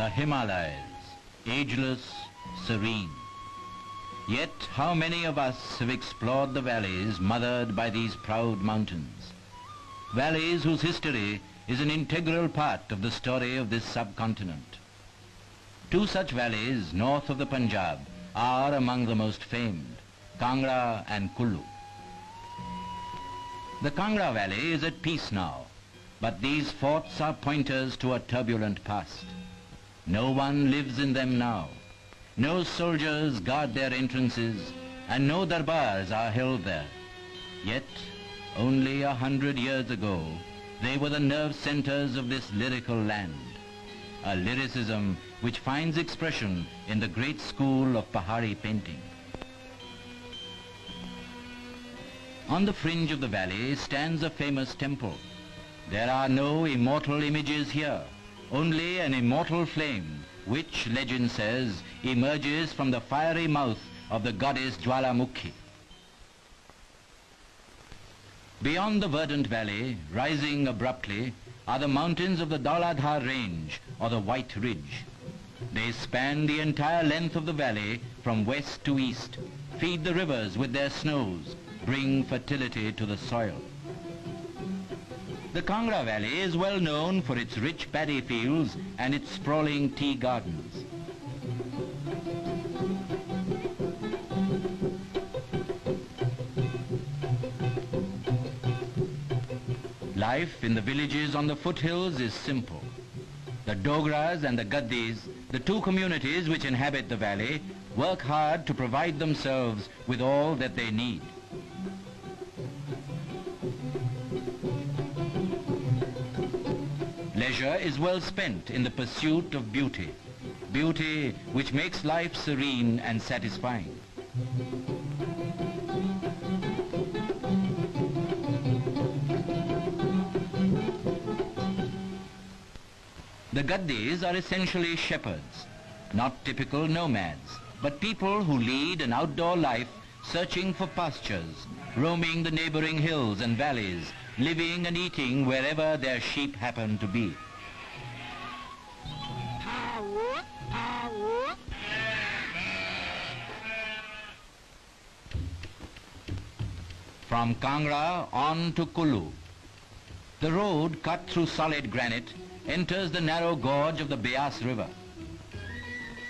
The Himalayas, ageless, serene. Yet how many of us have explored the valleys mothered by these proud mountains? Valleys whose history is an integral part of the story of this subcontinent. Two such valleys north of the Punjab are among the most famed, Kangra and Kullu. The Kangra Valley is at peace now, but these forts are pointers to a turbulent past. No one lives in them now. No soldiers guard their entrances, and no darbars are held there. Yet, only 100 years ago, they were the nerve centers of this lyrical land, a lyricism which finds expression in the great school of Pahari painting. On the fringe of the valley stands a famous temple. There are no immortal images here, only an immortal flame, which, legend says, emerges from the fiery mouth of the goddess Jwalamukhi. Beyond the verdant valley, rising abruptly, are the mountains of the Dauladhar range, or the White Ridge. They span the entire length of the valley from west to east, feed the rivers with their snows, bring fertility to the soil. The Kangra Valley is well known for its rich paddy fields and its sprawling tea gardens. Life in the villages on the foothills is simple. The Dogras and the Gaddis, the two communities which inhabit the valley, work hard to provide themselves with all that they need. Leisure is well spent in the pursuit of beauty, beauty which makes life serene and satisfying. The Gaddis are essentially shepherds, not typical nomads, but people who lead an outdoor life searching for pastures, roaming the neighboring hills and valleys, living and eating wherever their sheep happen to be. From Kangra on to Kullu. The road, cut through solid granite, enters the narrow gorge of the Beas River.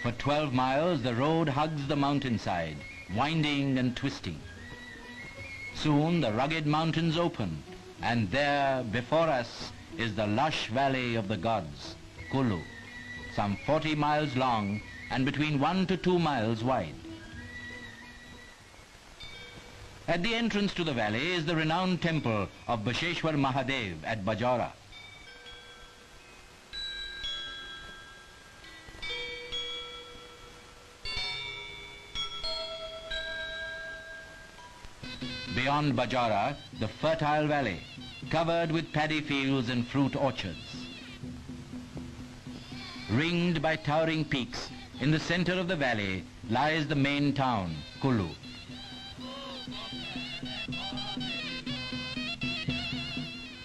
For 12 miles, the road hugs the mountainside, winding and twisting. Soon the rugged mountains open, and there before us is the lush valley of the gods, Kullu, some 40 miles long and between 1 to 2 miles wide. At the entrance to the valley is the renowned temple of Basheshwar Mahadev at Bajora. Beyond Bajara, the fertile valley, covered with paddy fields and fruit orchards. Ringed by towering peaks, in the center of the valley lies the main town, Kullu.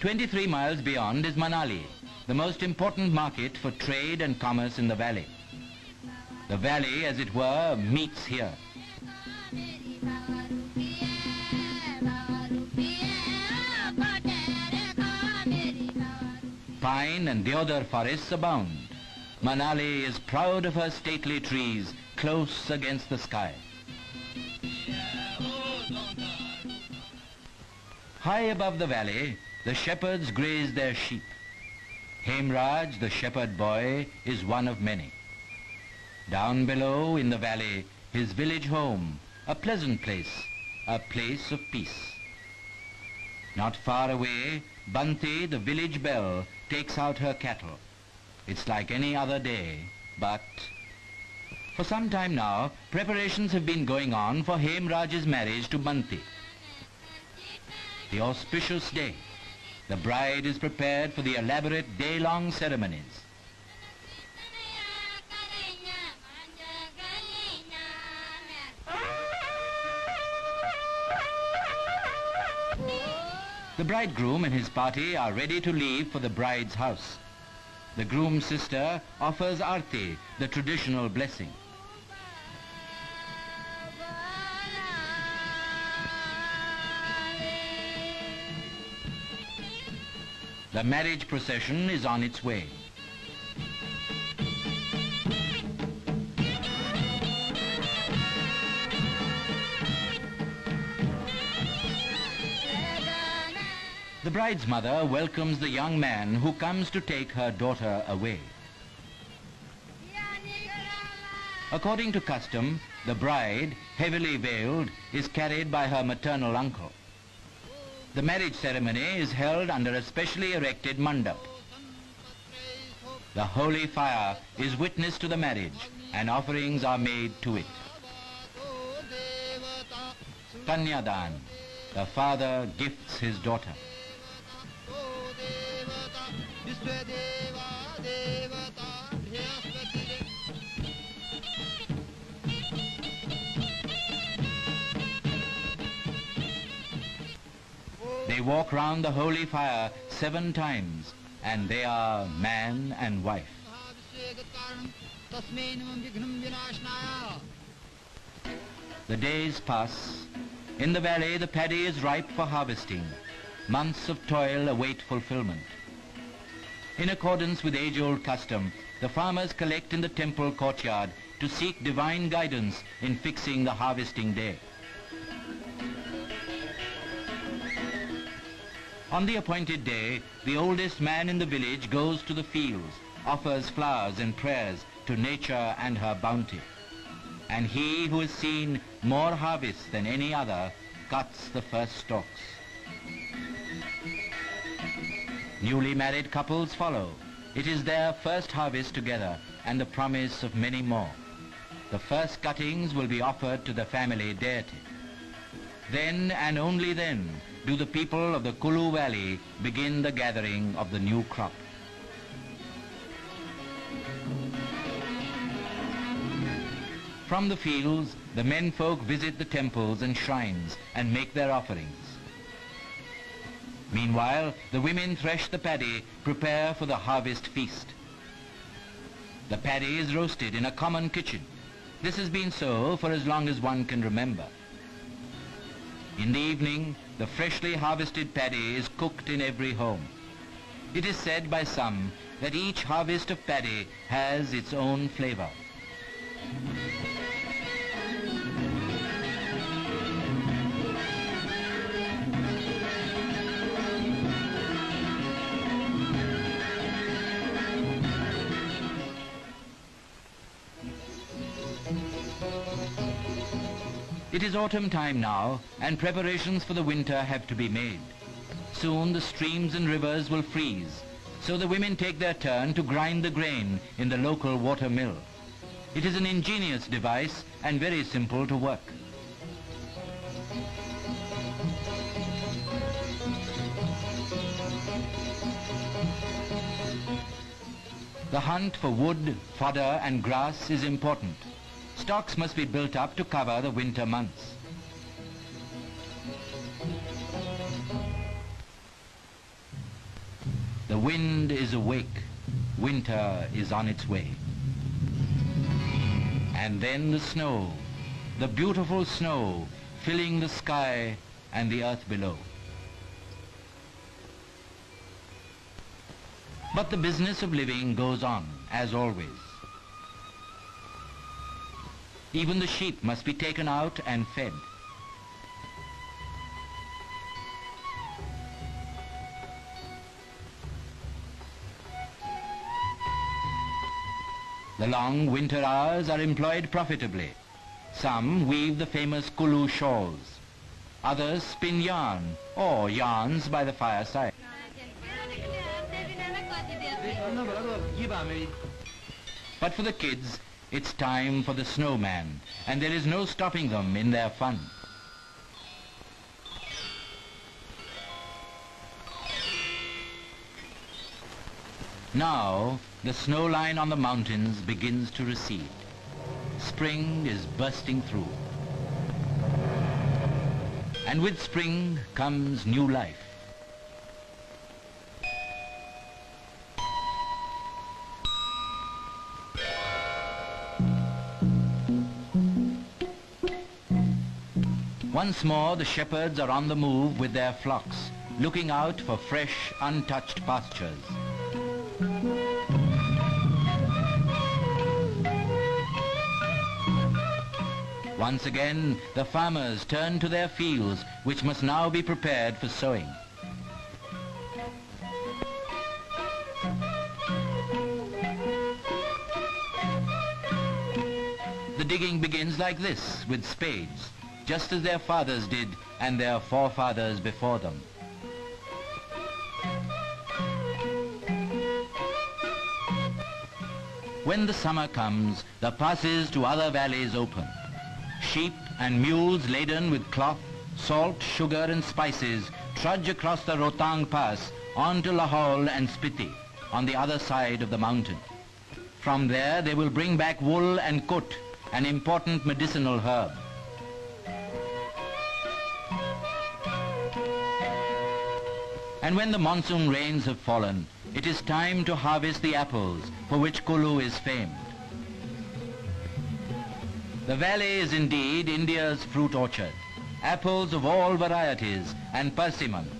"23 miles beyond is Manali, the most important market for trade and commerce in the valley. The valley, as it were, meets here. Pine and deodar forests abound. Manali is proud of her stately trees close against the sky. High above the valley, the shepherds graze their sheep. Hemraj, the shepherd boy, is one of many. Down below in the valley, his village home, a pleasant place, a place of peace. Not far away, Banti, the village belle, takes out her cattle. It's like any other day, but for some time now, preparations have been going on for Hemraj's marriage to Banti. The auspicious day, the bride is prepared for the elaborate day-long ceremonies. The bridegroom and his party are ready to leave for the bride's house. The groom's sister offers arti, the traditional blessing. The marriage procession is on its way. The bride's mother welcomes the young man who comes to take her daughter away. According to custom, the bride, heavily veiled, is carried by her maternal uncle. The marriage ceremony is held under a specially erected mandap. The holy fire is witness to the marriage and offerings are made to it. Kanyadan, the father gifts his daughter. They walk round the holy fire 7 times, and they are man and wife. The days pass. In the valley, the paddy is ripe for harvesting. Months of toil await fulfillment. In accordance with age-old custom, the farmers collect in the temple courtyard to seek divine guidance in fixing the harvesting day. On the appointed day, the oldest man in the village goes to the fields, offers flowers and prayers to nature and her bounty. And he who has seen more harvest than any other cuts the first stalks. Newly married couples follow. It is their first harvest together and the promise of many more. The first cuttings will be offered to the family deity. Then and only then do the people of the Kulu Valley begin the gathering of the new crop. From the fields, the menfolk visit the temples and shrines and make their offerings. Meanwhile, the women thresh the paddy, prepare for the harvest feast. The paddy is roasted in a common kitchen. This has been so for as long as one can remember. In the evening, the freshly harvested paddy is cooked in every home. It is said by some that each harvest of paddy has its own flavor. It is autumn time now, and preparations for the winter have to be made. Soon the streams and rivers will freeze, so the women take their turn to grind the grain in the local water mill. It is an ingenious device and very simple to work. The hunt for wood, fodder and grass is important. Stocks must be built up to cover the winter months. The wind is awake. Winter is on its way. And then the snow, the beautiful snow, filling the sky and the earth below. But the business of living goes on, as always. Even the sheep must be taken out and fed. The long winter hours are employed profitably. Some weave the famous Kulu shawls. Others spin yarn or yarns by the fireside. But for the kids, it's time for the snowman, and there is no stopping them in their fun. Now, the snow line on the mountains begins to recede. Spring is bursting through. And with spring comes new life. Once more the shepherds are on the move with their flocks, looking out for fresh, untouched pastures. Once again, the farmers turn to their fields, which must now be prepared for sowing. The digging begins like this, with spades, just as their fathers did and their forefathers before them. When the summer comes, the passes to other valleys open. Sheep and mules laden with cloth, salt, sugar and spices trudge across the Rohtang Pass on to Lahore and Spiti, on the other side of the mountain. From there they will bring back wool and kut, an important medicinal herb. And when the monsoon rains have fallen, it is time to harvest the apples for which Kulu is famed. The valley is indeed India's fruit orchard, apples of all varieties and persimmon.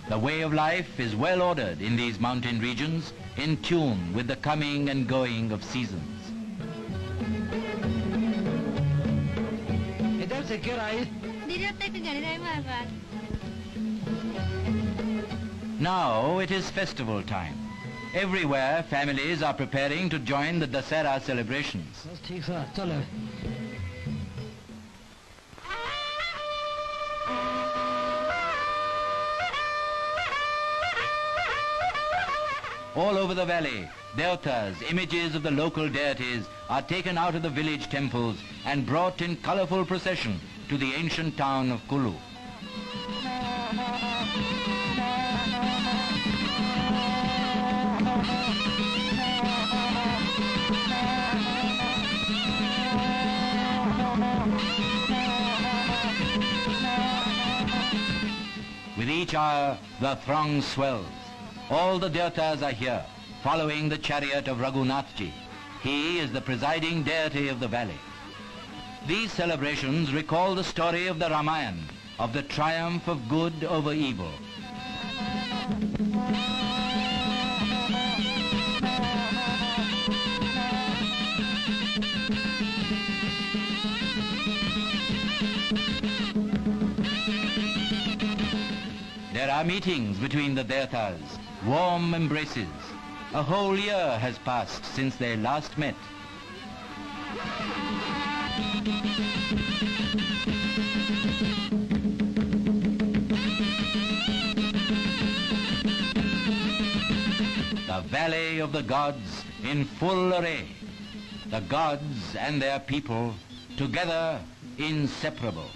The way of life is well ordered in these mountain regions, in tune with the coming and going of seasons. Now it is festival time. Everywhere families are preparing to join the Dasera celebrations. All over the valley, devatas, images of the local deities, are taken out of the village temples and brought in colorful procession to the ancient town of Kulu. With each hour, the throng swells. All the devatas are here, following the chariot of Raghunathji. He is the presiding deity of the valley. These celebrations recall the story of the Ramayana, of the triumph of good over evil. There are meetings between the devatas, warm embraces. A whole year has passed since they last met. The Valley of the Gods in full array. The gods and their people together inseparable.